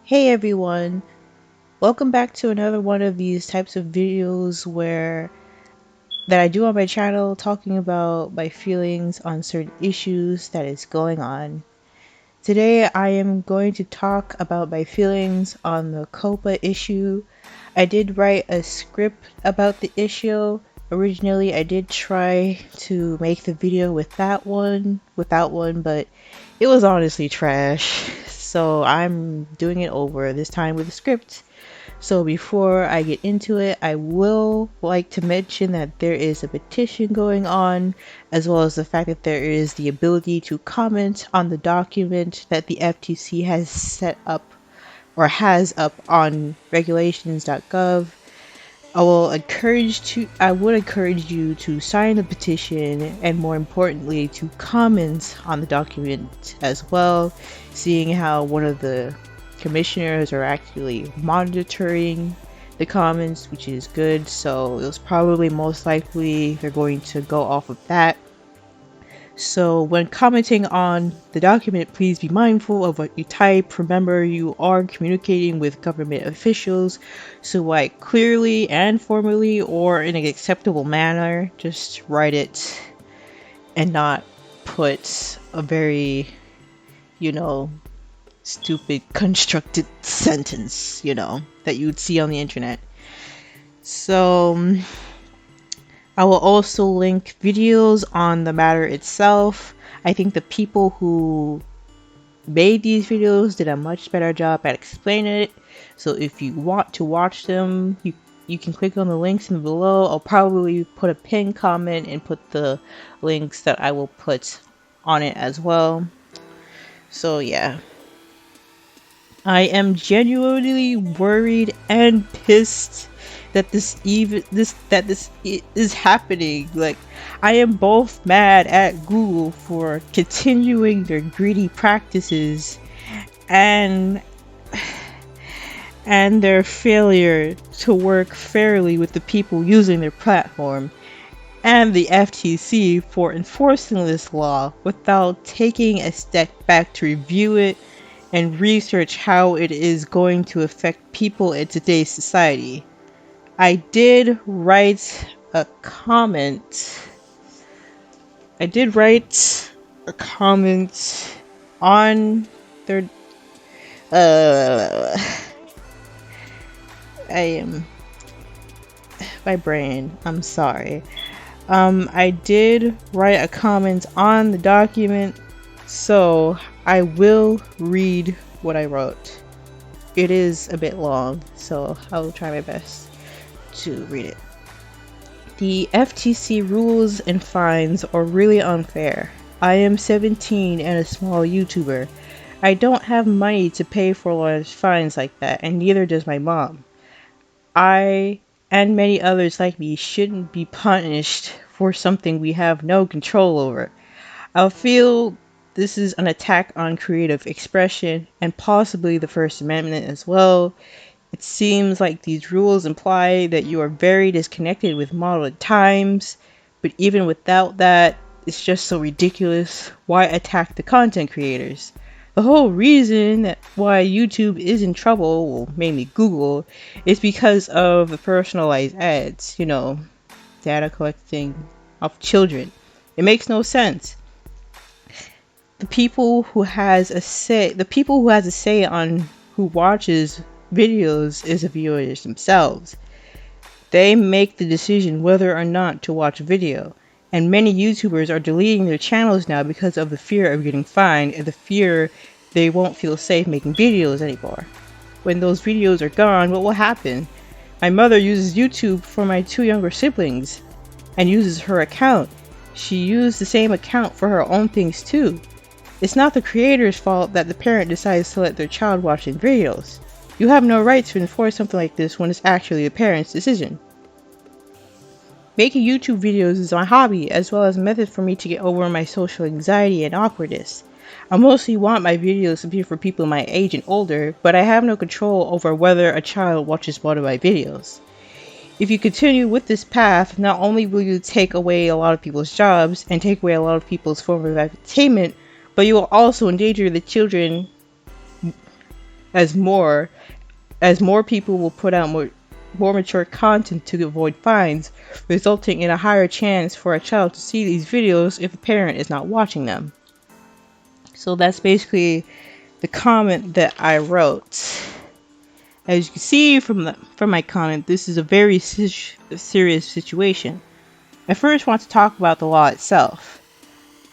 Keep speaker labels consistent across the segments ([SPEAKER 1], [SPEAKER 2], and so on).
[SPEAKER 1] Hey everyone, welcome back to another one of these types of videos that I do on my channel talking about my feelings on certain issues that is going on. Today I am going to talk about my feelings on the COPPA issue. I did write a script about the issue. Originally I did try to make the video without one, but it was honestly trash. So I'm doing it over, this time with a script. So before I get into it, I will like to mention that there is a petition going on, as well as the fact that there is the ability to comment on the document that the FTC has set up or has up on regulations.gov. I would encourage you to sign the petition, and more importantly to comment on the document as well, seeing how one of the commissioners are actually monitoring the comments, which is good. So it was probably most likely they're going to go off of that. So when commenting on the document, please be mindful of what you type. Remember, you are communicating with government officials, so write clearly and formally or in an acceptable manner. Just write it and not put a very, stupid constructed sentence, that you would see on the internet. So I will also link videos on the matter itself. I think the people who made these videos did a much better job at explaining it. So if you want to watch them, you can click on the links in below. I'll probably put a pinned comment and put the links that I will put on it as well. So yeah. I am genuinely worried and pissed that this is happening. Like, I am both mad at Google for continuing their greedy practices and their failure to work fairly with the people using their platform, and the FTC for enforcing this law without taking a step back to review it and research how it is going to affect people in today's society. I did write a comment. On their my brain. I'm sorry. I did write a comment on the document, so I will read what I wrote. It is a bit long, so I will try my best to read it. The FTC rules and fines are really unfair. I am 17 and a small YouTuber. I don't have money to pay for large fines like that, and neither does my mom. I and many others like me shouldn't be punished for something we have no control over. I feel this is an attack on creative expression and possibly the First Amendment as well. It seems like these rules imply that you are very disconnected with modern times, but even without that, it's just so ridiculous. Why attack the content creators? The whole reason why YouTube is in trouble, well, mainly Google, is because of the personalized ads, data collecting of children. It makes no sense. The people who has a say on who watches videos is the viewers themselves. They make the decision whether or not to watch a video, and many YouTubers are deleting their channels now because of the fear of getting fined and the fear they won't feel safe making videos anymore. When those videos are gone, what will happen? My mother uses YouTube for my 2 younger siblings and uses her account. She used the same account for her own things too. It's not the creator's fault that the parent decides to let their child watch their videos. You have no right to enforce something like this when it's actually the parent's decision. Making YouTube videos is my hobby, as well as a method for me to get over my social anxiety and awkwardness. I mostly want my videos to be for people my age and older, but I have no control over whether a child watches one of my videos. If you continue with this path, not only will you take away a lot of people's jobs and take away a lot of people's form of entertainment, but you will also endanger the children as more people will put out more mature content to avoid fines, resulting in a higher chance for a child to see these videos if the parent is not watching them. So that's basically the comment that I wrote. As you can see from my comment, this is a very serious situation. I first want to talk about the law itself.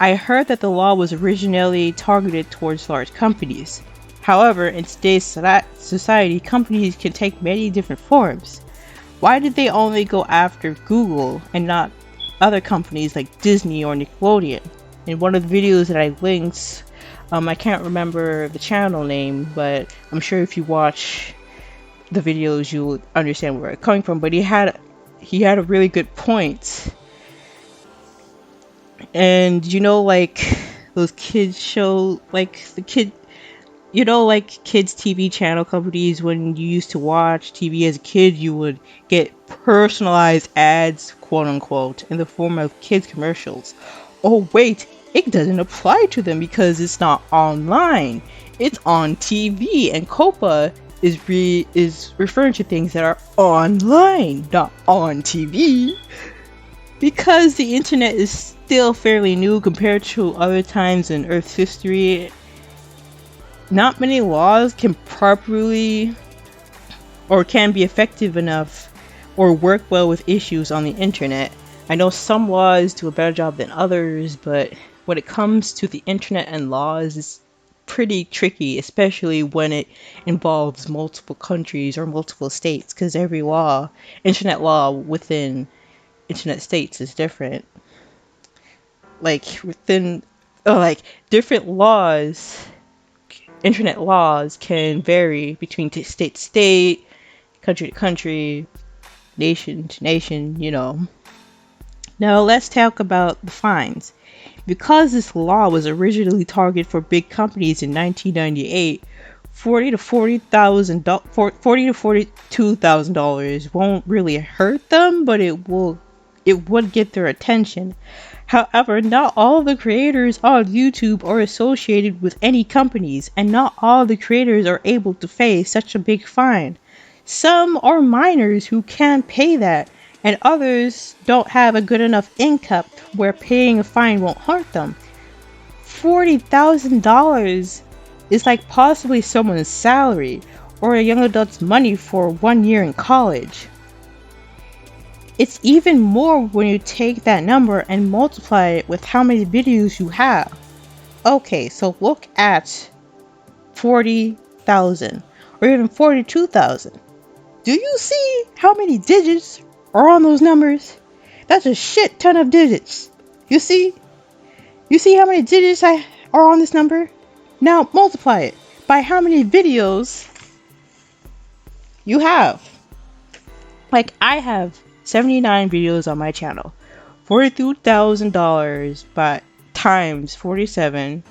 [SPEAKER 1] I heard that the law was originally targeted towards large companies. However, in today's society, companies can take many different forms. Why did they only go after Google and not other companies like Disney or Nickelodeon? In one of the videos that I linked, I can't remember the channel name, but I'm sure if you watch the videos you'll understand where it's coming from. But he had a really good point. And like those kids show, like the kid, like kids TV channel companies, when you used to watch TV as a kid, you would get personalized ads, quote unquote, in the form of kids commercials. Oh wait, it doesn't apply to them because it's not online, it's on TV, and COPPA is referring to things that are online, not on TV. Because the internet is still fairly new compared to other times in Earth's history, not many laws can properly or can be effective enough or work well with issues on the internet. I know some laws do a better job than others, but when it comes to the internet and laws, it's pretty tricky, especially when it involves multiple countries or multiple states, because every internet law within internet states is different. Different laws, internet laws can vary between state to state, country to country, nation to nation, Now let's talk about the fines. Because this law was originally targeted for big companies in 1998, $40,000 to $42,000 won't really hurt them, but it would get their attention. However, not all the creators on YouTube are associated with any companies, and not all the creators are able to pay such a big fine. Some are minors who can't pay that, and others don't have a good enough income where paying a fine won't hurt them. $40,000 is like possibly someone's salary or a young adult's money for 1 year in college. It's even more when you take that number and multiply it with how many videos you have. Okay, so look at 40,000 or even 42,000. Do you see how many digits are on those numbers? That's a shit ton of digits. You see how many digits are on this number? Now multiply it by how many videos you have. Like, I have 79 videos on my channel. $42,000 by times 47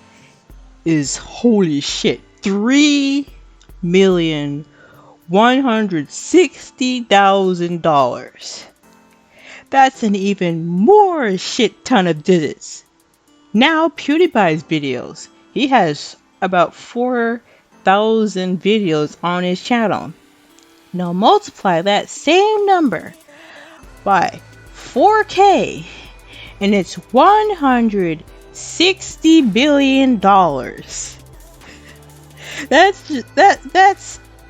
[SPEAKER 1] is, holy shit, $3,160,000. That's an even more shit ton of digits. Now PewDiePie's videos. He has about 4,000 videos on his channel. Now multiply that same number by 4K and it's $160 billion. That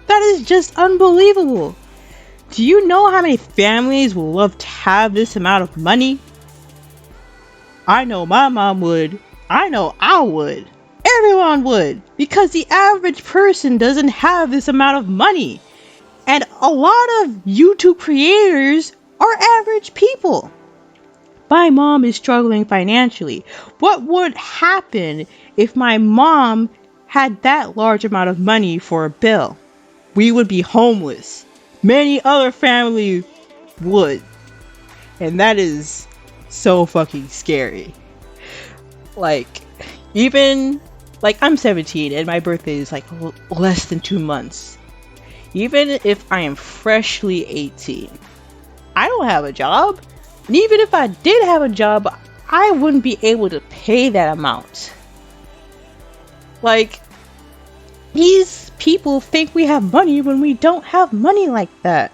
[SPEAKER 1] is just unbelievable. Do you know how many families would love to have this amount of money? I know my mom would. I know I would. Everyone would. Because the average person doesn't have this amount of money. And a lot of YouTube creators are average people. My mom is struggling financially. What would happen if my mom had that large amount of money for a bill? We would be homeless. Many other families would. And that is so fucking scary. I'm 17 and my birthday is less than 2 months. Even if I am freshly 18, I don't have a job. And even if I did have a job, I wouldn't be able to pay that amount. These people think we have money when we don't have money like that.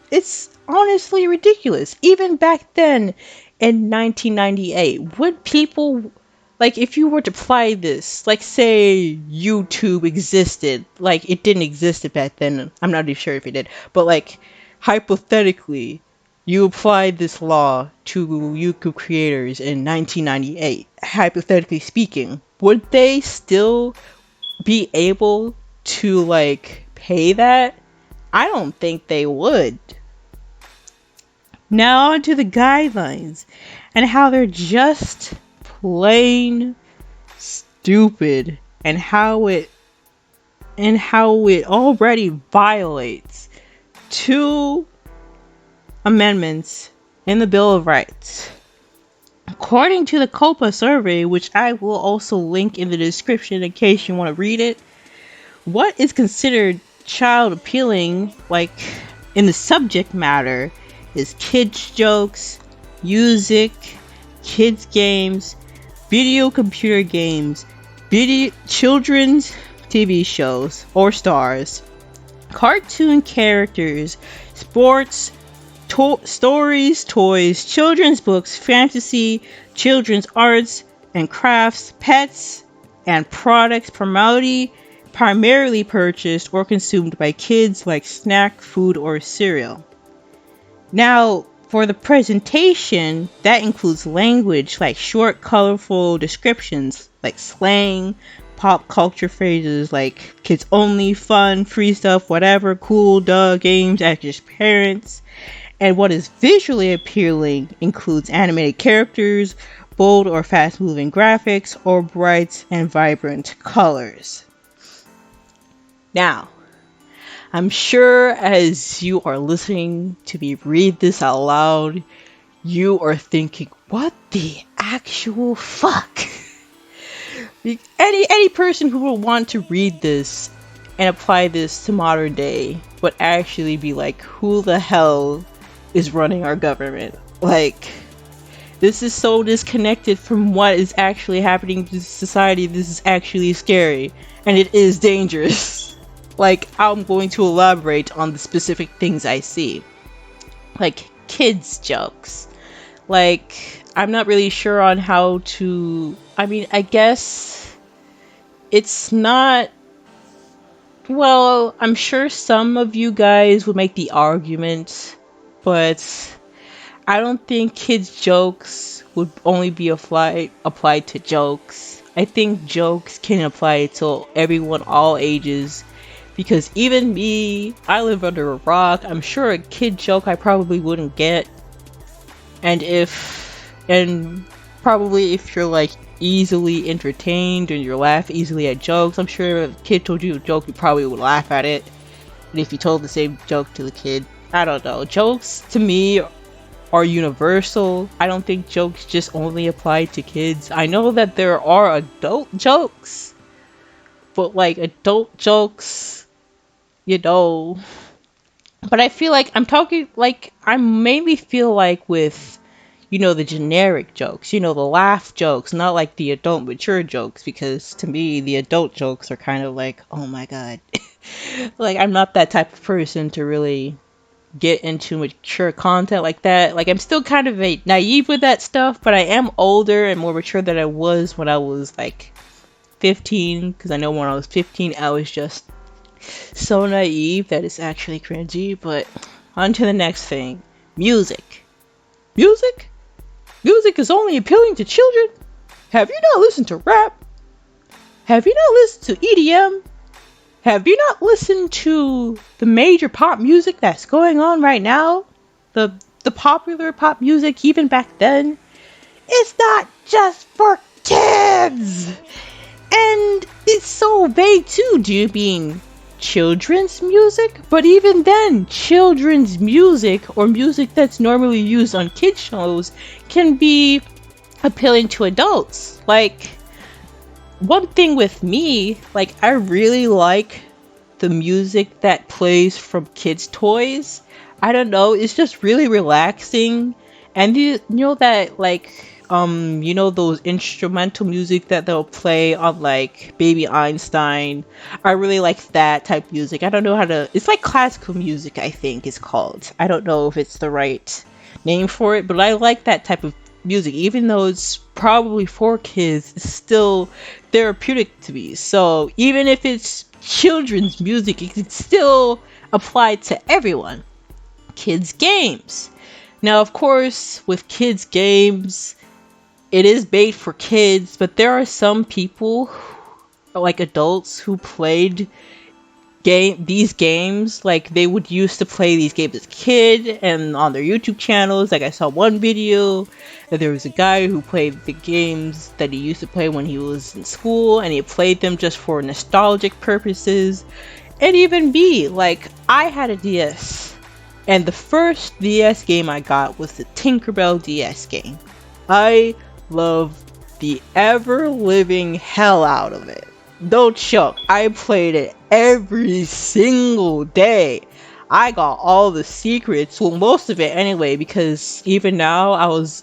[SPEAKER 1] It's honestly ridiculous. Even back then in 1998, would people, like, if you were to apply this, like, say YouTube existed, like, it didn't exist back then, I'm not even sure if it did, but, like, hypothetically, you applied this law to YouTube creators in 1998, hypothetically speaking, would they still be able to, like, pay that? I don't think they would. Now on to the guidelines and how they're just plain stupid, and how it already violates 2 amendments in the Bill of Rights. According to the COPPA survey, which I will also link in the description in case you want to read it, what is considered child appealing, like in the subject matter, is kids jokes, music, kids games, video computer games, children's TV shows or stars, cartoon characters, sports, stories, toys, children's books, fantasy, children's arts and crafts, pets, and products primarily purchased or consumed by kids, like snack, food, or cereal. Now, for the presentation, that includes language like short, colorful descriptions like slang, pop culture phrases like kids only, fun, free stuff, whatever, cool, duh, games, actors, parents. And what is visually appealing includes animated characters, bold or fast-moving graphics, or bright and vibrant colors. Now, I'm sure as you are listening to me read this out loud, you are thinking, what the actual fuck? Any person who will want to read this and apply this to modern day would actually be like, who the hell is running our government? Like, this is so disconnected from what is actually happening to society. This is actually scary, and it is dangerous. Like, I'm going to elaborate on the specific things I see. Like, kids jokes. Like, I'm not really sure on how to... I mean, I guess it's not... Well, I'm sure some of you guys would make the argument, but I don't think kids jokes would only be applied to jokes. I think jokes can apply to everyone, all ages. Because even me, I live under a rock. I'm sure a kid joke I probably wouldn't get. And probably if you're like easily entertained and you laugh easily at jokes, I'm sure if a kid told you a joke, you probably would laugh at it. And if you told the same joke to the kid, I don't know. Jokes to me are universal. I don't think jokes just only apply to kids. I know that there are adult jokes, but like adult jokes, you know, but I feel like I'm talking, like, I mainly feel like with, you know, the generic jokes, you know, the laugh jokes, not like the adult mature jokes, because to me, the adult jokes are kind of like, oh my god. Like, I'm not that type of person to really get into mature content like that. Like, I'm still kind of naive with that stuff, but I am older and more mature than I was when I was, like, 15, because I know when I was 15, I was just so naive that it's actually cringy. But on to the next thing. Music is only appealing to children. Have you not listened to rap? Have you not listened to EDM? Have you not listened to the major pop music that's going on right now? The popular pop music even back then? It's not just for kids! And it's so vague too. Do you mean children's music? But even then, children's music, or music that's normally used on kids shows, can be appealing to adults. Like, one thing with me, like, I really like the music that plays from kids' toys. I don't know, it's just really relaxing. And you know that, like, you know, those instrumental music that they'll play on like Baby Einstein. I really like that type of music. I don't know how to, it's like classical music, I think it's called. I don't know if it's the right name for it, but I like that type of music. Even though it's probably for kids, it's still therapeutic to me. So even if it's children's music, it can still apply to everyone. Kids games. Now, of course, with kids games, it is made for kids, but there are some people, like adults, who played these games. Like, they would used to play these games as a kid, and on their YouTube channels, like I saw one video that there was a guy who played the games that he used to play when he was in school, and he played them just for nostalgic purposes. And even me, like, I had a DS, and the first DS game I got was the Tinkerbell DS game. I love the ever-living hell out of it. No joke, I played it every single day. I got all the secrets, well, most of it anyway, because even now,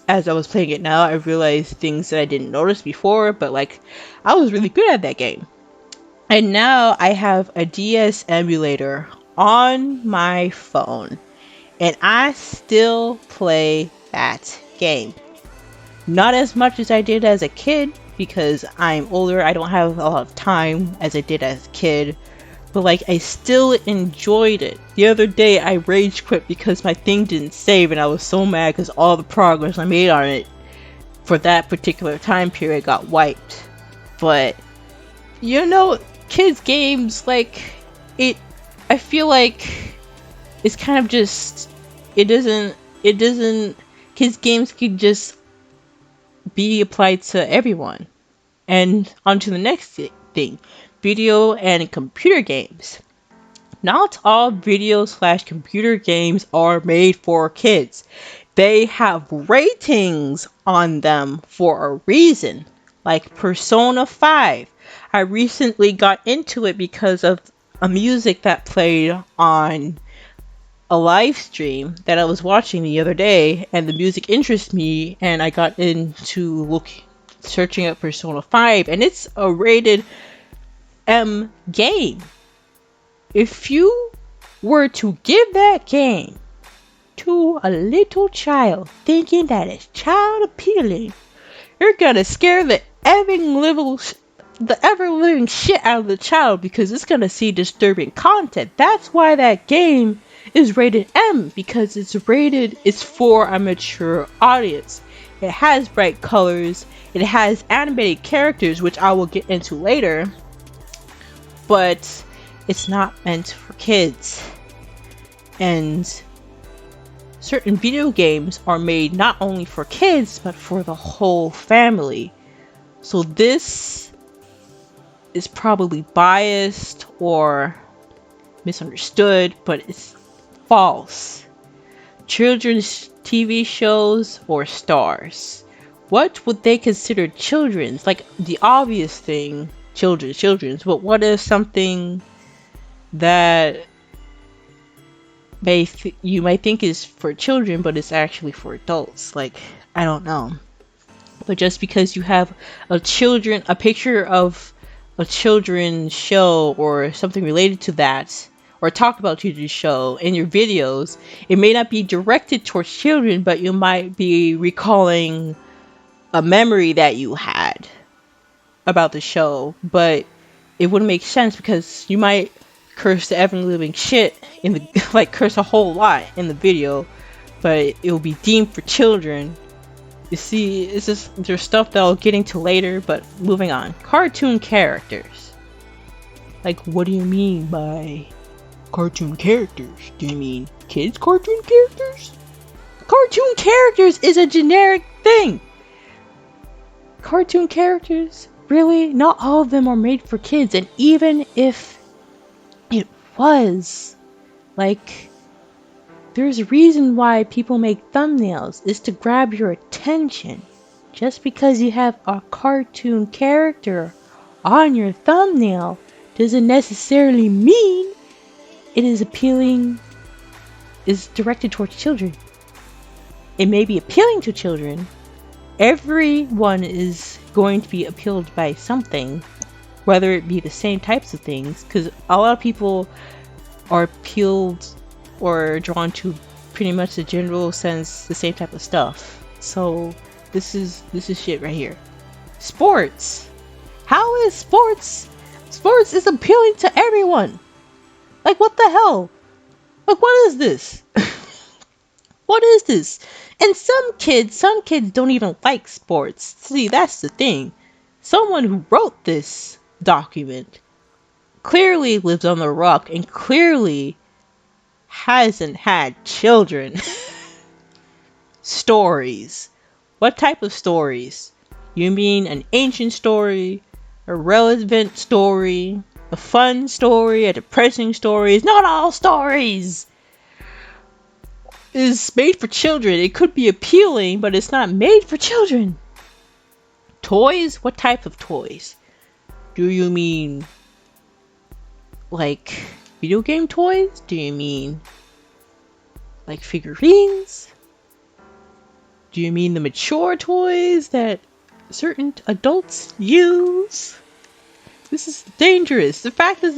[SPEAKER 1] as I was playing it now, I realized things that I didn't notice before, but like, I was really good at that game. And now I have a DS emulator on my phone, and I still play that game. Not as much as I did as a kid, because I'm older, I don't have a lot of time as I did as a kid, but like, I still enjoyed it. The other day I rage quit because my thing didn't save, and I was so mad because all the progress I made on it for that particular time period got wiped. But, you know, kids games, like, I feel like it's kind of just, kids games could just be applied to everyone. And on to the next thing, video and computer games. Not all video/computer games are made for kids. They have ratings on them for a reason. Like Persona 5. I recently got into it because of a music that played on a live stream that I was watching the other day, and the music interested me, and I got into searching up Persona 5, and it's a rated M game. If you were to give that game to a little child thinking that it's child appealing, you're gonna scare the ever-living shit out of the child, because it's gonna see disturbing content. That's why that game is rated M, because it's for a mature audience. It has bright colors, it has animated characters, which I will get into later, but it's not meant for kids. And certain video games are made not only for kids, but for the whole family. So this is probably biased or misunderstood, but it's false. Children's TV shows or stars. What would they consider children's? Like the obvious thing, children's. But what if something that you might think is for children, but it's actually for adults? Like, I don't know. But just because you have a picture of a children's show or something related to that, or talk about children's show in your videos, it may not be directed towards children, but you might be recalling a memory that you had about the show, but it wouldn't make sense because you might curse the ever-living shit in the like curse a whole lot in the video, but it will be deemed for children. You see, it's just, there's stuff that I'll get into later, but moving on. Cartoon characters. Like, what do you mean by cartoon characters? Do you mean kids cartoon characters? Cartoon characters is a generic thing. Cartoon characters, really? Not all of them are made for kids, and even if it was, like, there's a reason why people make thumbnails, is to grab your attention. Just because you have a cartoon character on your thumbnail doesn't necessarily mean it is directed towards children. It may be appealing to children, everyone is going to be appealed by something, whether it be the same types of things, because a lot of people are appealed or drawn to pretty much the general sense, the same type of stuff. So this is shit right here. Sports. How is sports is appealing to everyone? Like, what the hell? Like, what is this? What is this? And some kids don't even like sports. See, that's the thing. Someone who wrote this document clearly lives on the rock and clearly hasn't had children. Stories. What type of stories? You mean an ancient story, a relevant story, a fun story, a depressing story? It's not all stories is made for children. It could be appealing, but it's not made for children. Toys? What type of toys? Do you mean like video game toys? Do you mean like figurines? Do you mean the mature toys that certain adults use? This is dangerous. The fact that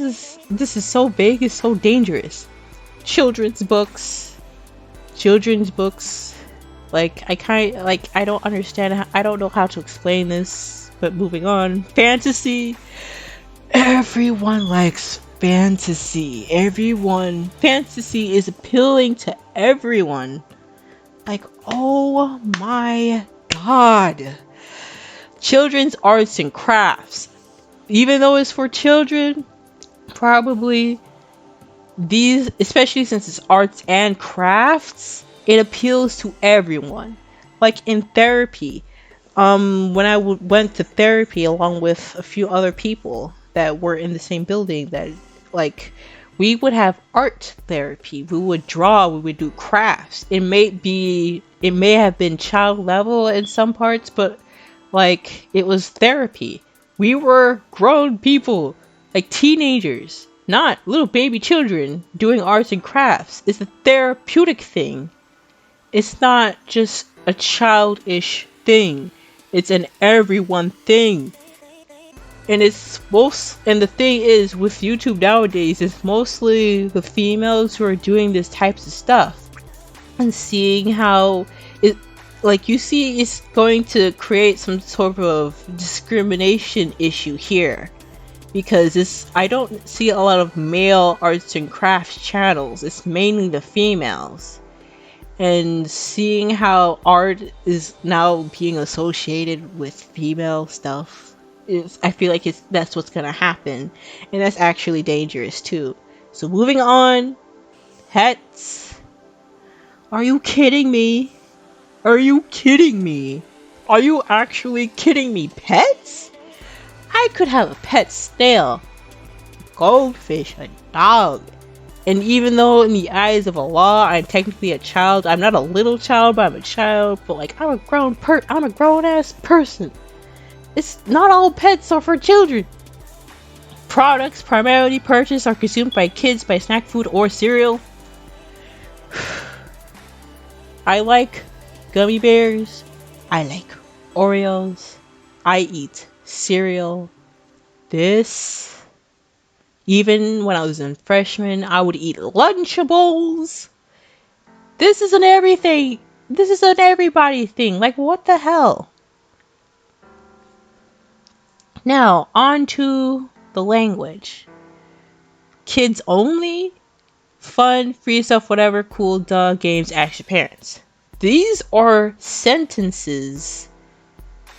[SPEAKER 1] this is so vague is so dangerous. Children's books. Like, I don't understand. I don't know how to explain this, but moving on. Fantasy. Everyone likes fantasy. Fantasy is appealing to everyone. Like, oh my god. Children's arts and crafts. Even though it's for children, probably these, especially since it's arts and crafts, it appeals to everyone. Like in therapy, when I went to therapy along with a few other people that were in the same building, that like we would have art therapy, we would draw, we would do crafts. It may have been child level in some parts, but like it was therapy. We were grown people, like teenagers, not little baby children doing arts and crafts. It's a therapeutic thing. It's not just a childish thing. It's an everyone thing. And the thing is, with YouTube nowadays, it's mostly the females who are doing this types of stuff. And seeing how it, like, you see it's going to create some sort of discrimination issue here. Because I don't see a lot of male arts and crafts channels. It's mainly the females. And seeing how art is now being associated with female stuff, I feel like that's what's gonna happen. And that's actually dangerous too. So moving on. Pets. Are you kidding me? Are you kidding me? Are you actually kidding me? Pets? I could have a pet snail, a goldfish, a dog. And even though in the eyes of a law I'm technically a child, I'm not a little child, but I'm a child, but like I'm a grown ass person. It's not all pets are for children. Products primarily purchased or consumed by kids by snack food or cereal. I like gummy bears. I like Oreos. I eat cereal. Even when I was in freshman, I would eat Lunchables. This is an everything. This is an everybody thing. Like, what the hell? Now, on to the language. Kids only? Fun, free stuff, whatever, cool, duh, games, ask your parents. These are sentences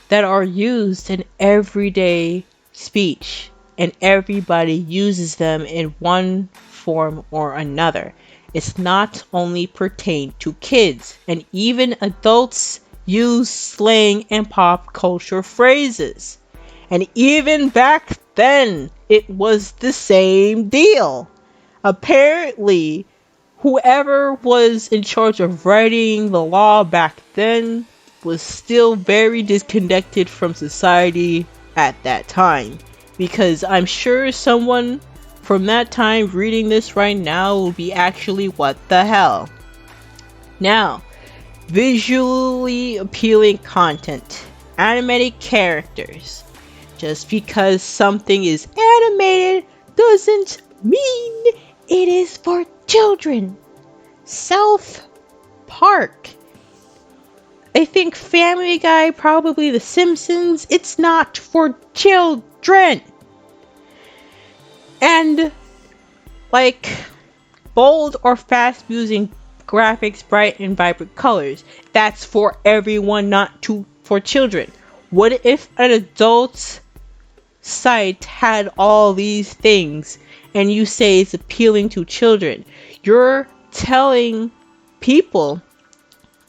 [SPEAKER 1] that are used in everyday speech, and everybody uses them in one form or another. It's not only pertained to kids, and even adults use slang and pop culture phrases. And even back then, it was the same deal. Apparently, whoever was in charge of writing the law back then was still very disconnected from society at that time. Because I'm sure someone from that time reading this right now will be actually, what the hell? Now, visually appealing content, animated characters. Just because something is animated doesn't mean it is for children. South Park. I think Family Guy, probably The Simpsons. It's not for children. And like bold or fast using graphics, bright and vibrant colors. That's for everyone, not for children. What if an adult's site had all these things and you say it's appealing to children? You're telling people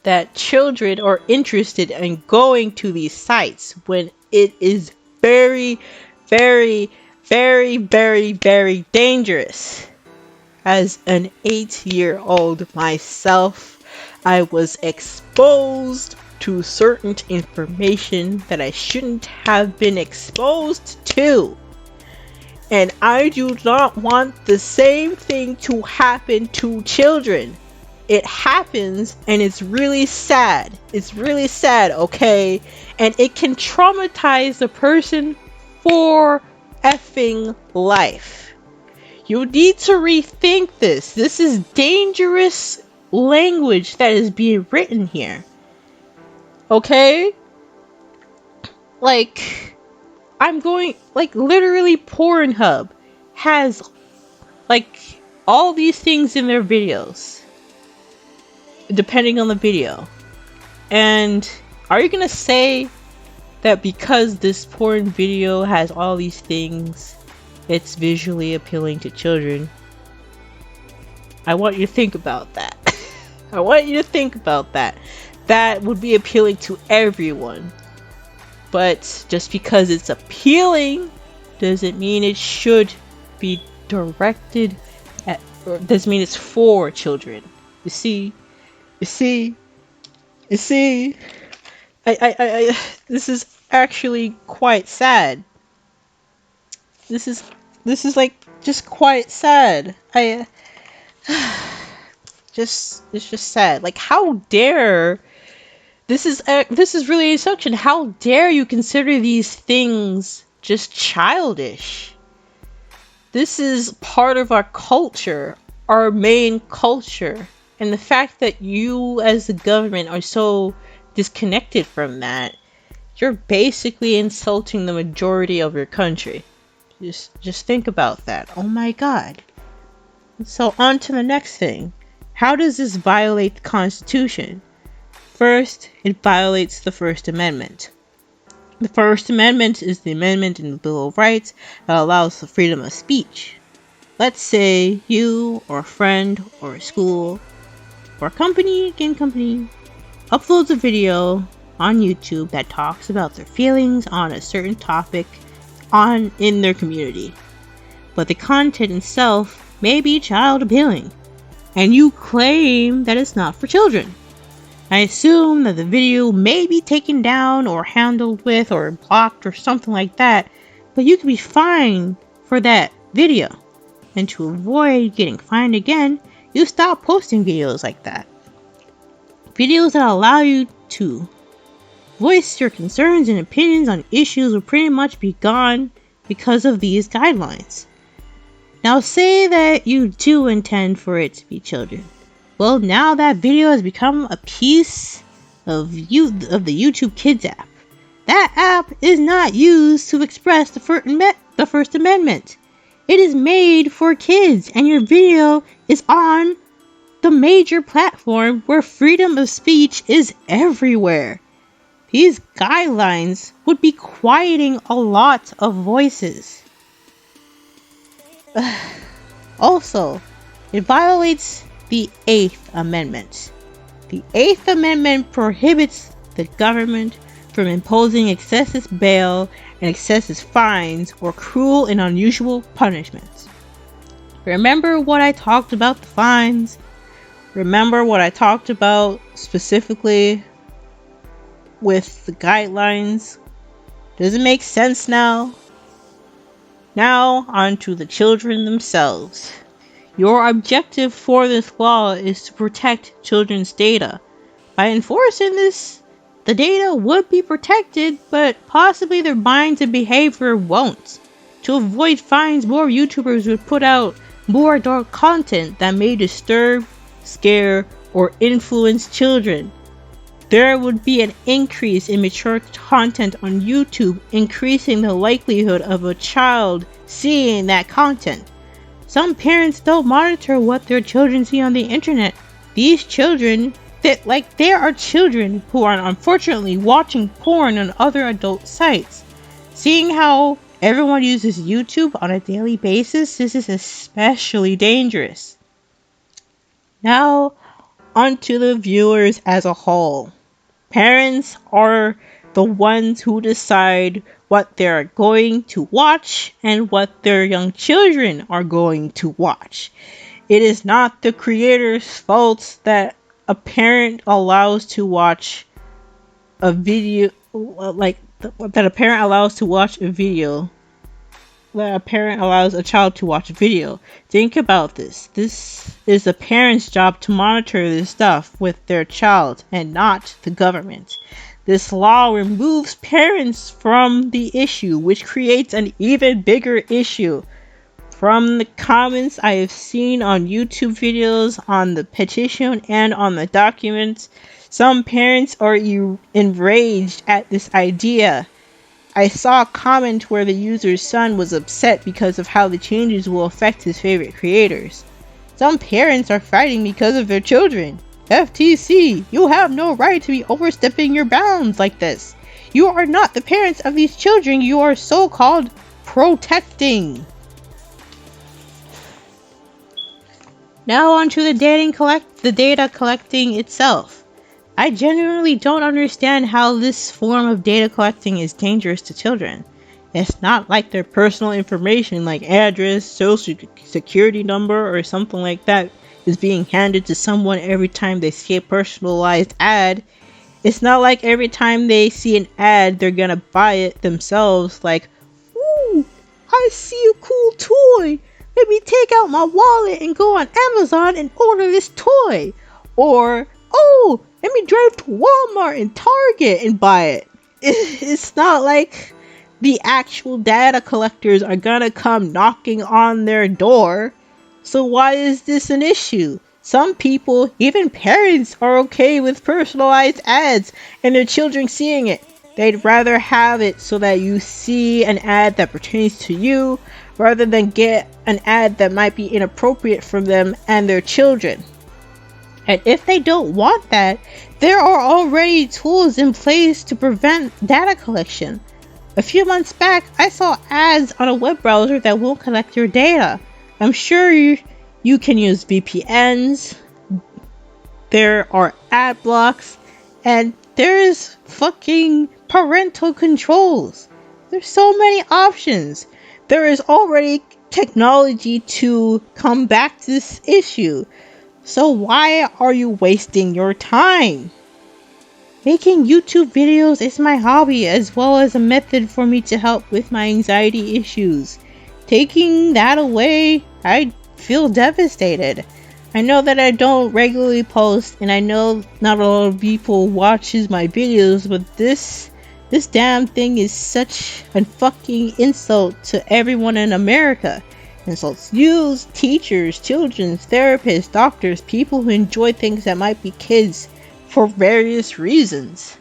[SPEAKER 1] that children are interested in going to these sites when it is very, very, very, very, very dangerous. As an 8-year-old myself, I was exposed to certain information that I shouldn't have been exposed to. And I do not want the same thing to happen to children. It happens and it's really sad. It's really sad, okay? And it can traumatize the person for effing life. You need to rethink this. This is dangerous language that is being written here. Okay? Like, I'm going, like, literally Pornhub has, like, all these things in their videos. Depending on the video. And are you gonna say that because this porn video has all these things, it's visually appealing to children? I want you to think about that. I want you to think about that. That would be appealing to everyone. But just because it's appealing doesn't mean it should be directed at, or doesn't mean it's for children. You see, I this is actually quite sad. This is like just quite sad. It's just sad. Like, how dare, this is really instruction. How dare you consider these things just childish? This is part of our culture, our main culture. And the fact that you as the government are so disconnected from that, you're basically insulting the majority of your country. Just think about that. Oh my god. So on to the next thing. How does this violate the Constitution? First, it violates the First Amendment. The First Amendment is the amendment in the Bill of Rights that allows the freedom of speech. Let's say you or a friend or a school or a company uploads a video on YouTube that talks about their feelings on a certain topic in their community. But the content itself may be child appealing, and you claim that it's not for children. I assume that the video may be taken down or handled with or blocked or something like that, but you can be fined for that video. And to avoid getting fined again, you stop posting videos like that. Videos that allow you to voice your concerns and opinions on issues will pretty much be gone because of these guidelines. Now say that you do intend for it to be children. Well, now that video has become a piece of the YouTube Kids app. That app is not used to express the First Amendment. It is made for kids, and your video is on the major platform where freedom of speech is everywhere. These guidelines would be quieting a lot of voices. Also, it violates the 8th Amendment. The 8th Amendment prohibits the government from imposing excessive bail and excessive fines or cruel and unusual punishments. Remember what I talked about the fines? Remember what I talked about specifically with the guidelines? Does it make sense now? Now, on to the children themselves. Your objective for this law is to protect children's data. By enforcing this, the data would be protected, but possibly their minds and behavior won't. To avoid fines, more YouTubers would put out more adult content that may disturb, scare, or influence children. There would be an increase in mature content on YouTube, increasing the likelihood of a child seeing that content. Some parents don't monitor what their children see on the internet. These children, there are children who are unfortunately watching porn on other adult sites. Seeing how everyone uses YouTube on a daily basis, this is especially dangerous. Now, onto the viewers as a whole. Parents are the ones who decide what they're going to watch and what their young children are going to watch. It is not the creator's fault that a parent allows to watch a video, that a parent allows to watch a video, that a parent allows a child to watch a video. Think about this. This is the parent's job to monitor this stuff with their child and not the government. This law removes parents from the issue, which creates an even bigger issue. From the comments I have seen on YouTube videos, on the petition, and on the documents, some parents are enraged at this idea. I saw a comment where the user's son was upset because of how the changes will affect his favorite creators. Some parents are fighting because of their children. FTC, you have no right to be overstepping your bounds like this. You are not the parents of these children you are so-called protecting. Now onto the data collecting itself. I genuinely don't understand how this form of data collecting is dangerous to children. It's not like their personal information like address, social security number, or something like that is being handed to someone every time they see a personalized ad. It's not like every time they see an ad they're gonna buy it themselves, like, ooh, I see a cool toy. Let me take out my wallet and go on Amazon and order this toy. Or, oh, let me drive to Walmart and Target and buy it. It's not like the actual data collectors are gonna come knocking on their door. So why is this an issue? Some people, even parents, are okay with personalized ads and their children seeing it. They'd rather have it so that you see an ad that pertains to you rather than get an ad that might be inappropriate for them and their children. And if they don't want that, there are already tools in place to prevent data collection. A few months back, I saw ads on a web browser that won't collect your data. I'm sure you can use VPNs, there are ad blocks, and there's fucking parental controls. There's so many options. There is already technology to combat this issue. So why are you wasting your time? Making YouTube videos is my hobby as well as a method for me to help with my anxiety issues. Taking that away, I feel devastated. I know that I don't regularly post and I know not a lot of people watches my videos, but this damn thing is such a fucking insult to everyone in America. Insults youths, teachers, children, therapists, doctors, people who enjoy things that might be kids for various reasons.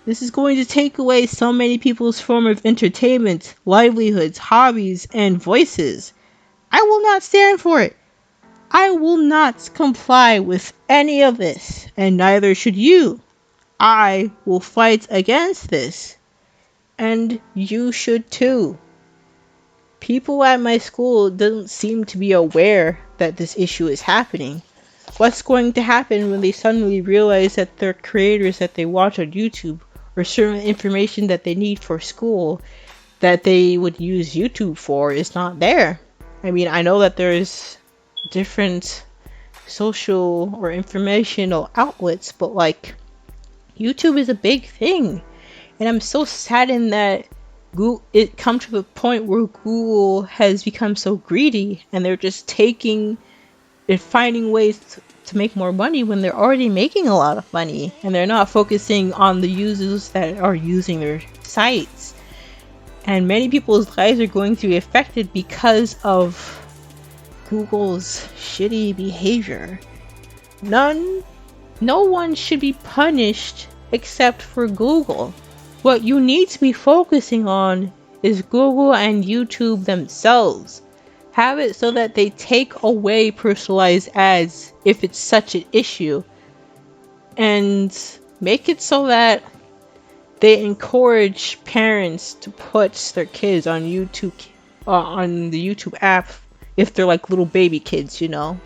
[SPEAKER 1] This is going to take away so many people's form of entertainment, livelihoods, hobbies, and voices. I will not stand for it. I will not comply with any of this, and neither should you. I will fight against this, and you should too. People at my school don't seem to be aware that this issue is happening. What's going to happen when they suddenly realize that their creators that they watch on YouTube or certain information that they need for school that they would use YouTube for is not there? I mean, I know that there's different social or informational outlets, but like, YouTube is a big thing. And I'm so saddened that it come to the point where Google has become so greedy and they're just taking and finding ways to make more money when they're already making a lot of money, and they're not focusing on the users that are using their sites. And many people's lives are going to be affected because of Google's shitty behavior. No one should be punished except for Google. What you need to be focusing on is Google and YouTube themselves. Have it so that they take away personalized ads if it's such an issue, and make it so that they encourage parents to put their kids on YouTube, on the YouTube app, if they're like little baby kids, you know.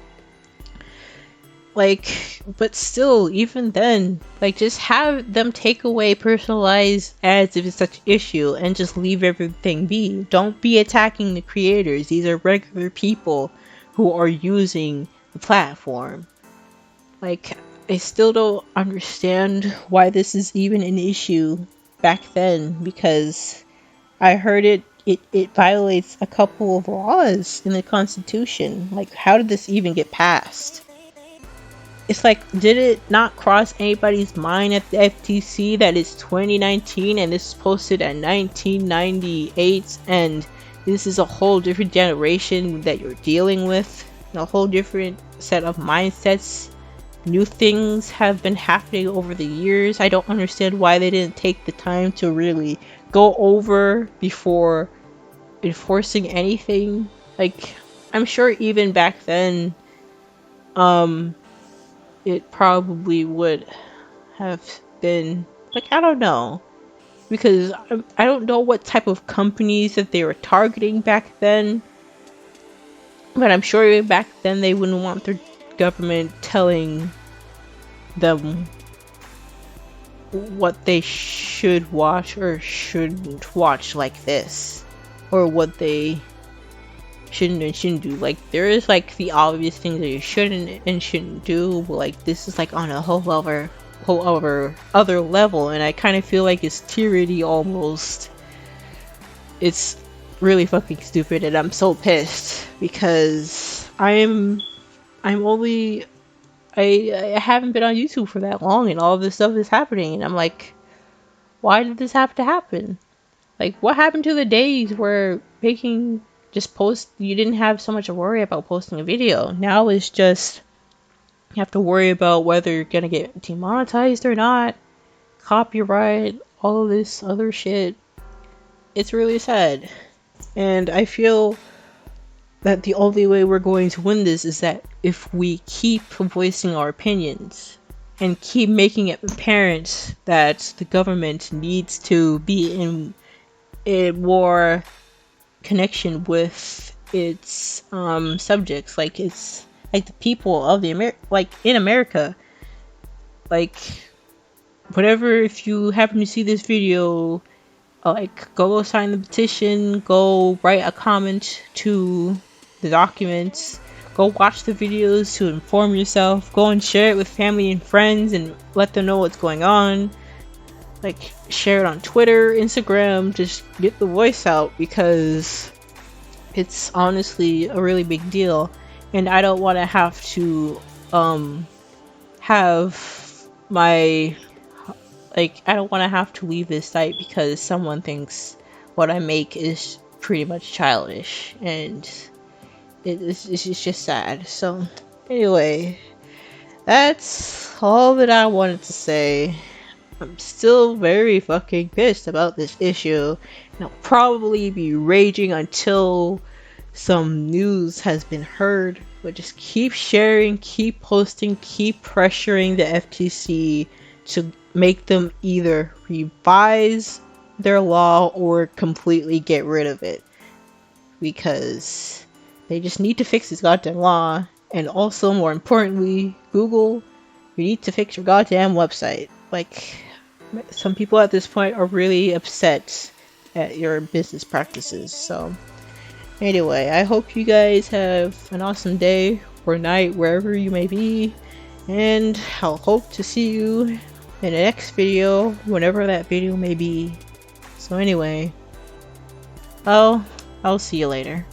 [SPEAKER 1] Like, but still, even then, like, just have them take away personalized ads if it's such an issue, and just leave everything be. Don't be attacking the creators. These are regular people who are using the platform. Like, I still don't understand why this is even an issue back then, because I heard it violates a couple of laws in the Constitution. Like, how did this even get passed? It's like, did it not cross anybody's mind at the FTC that it's 2019 and this is posted in 1998, and this is a whole different generation that you're dealing with, a whole different set of mindsets. New things have been happening over the years. I don't understand why they didn't take the time to really go over before enforcing anything. Like, I'm sure even back then, it probably would have been, like, I don't know, because I don't know what type of companies that they were targeting back then, but I'm sure back then they wouldn't want their government telling them what they should watch or shouldn't watch like this, or what they shouldn't and shouldn't do. Like, there is like the obvious things that you shouldn't and shouldn't do, but like this is like on a whole other level, and I kind of feel like it's tyranny almost. It's really fucking stupid, and I'm so pissed because I haven't been on YouTube for that long, and all this stuff is happening, and I'm like, why did this have to happen? Like, what happened to the days where you didn't have so much to worry about posting a video? Now it's just, you have to worry about whether you're gonna get demonetized or not, copyright, all of this other shit. It's really sad. And I feel that the only way we're going to win this is that if we keep voicing our opinions and keep making it apparent that the government needs to be in more connection with its subjects, like it's like the people of the in America. Like, whatever, if you happen to see this video, like, go sign the petition, go write a comment to the documents, go watch the videos to inform yourself, go and share it with family and friends and let them know what's going on. Like, share it on Twitter, Instagram, just get the voice out, because it's honestly a really big deal, and I don't want to have to I don't want to have to leave this site because someone thinks what I make is pretty much childish, and it's just sad. So anyway, that's all that I wanted to say. I'm still very fucking pissed about this issue, and I'll probably be raging until some news has been heard. But just keep sharing, keep posting, keep pressuring the FTC to make them either revise their law or completely get rid of it, because they just need to fix this goddamn law. And also, more importantly, Google, you need to fix your goddamn website. Like, some people at this point are really upset at your business practices. So anyway, I hope you guys have an awesome day or night wherever you may be, and I'll hope to see you in the next video, whenever that video may be. So anyway, I'll see you later.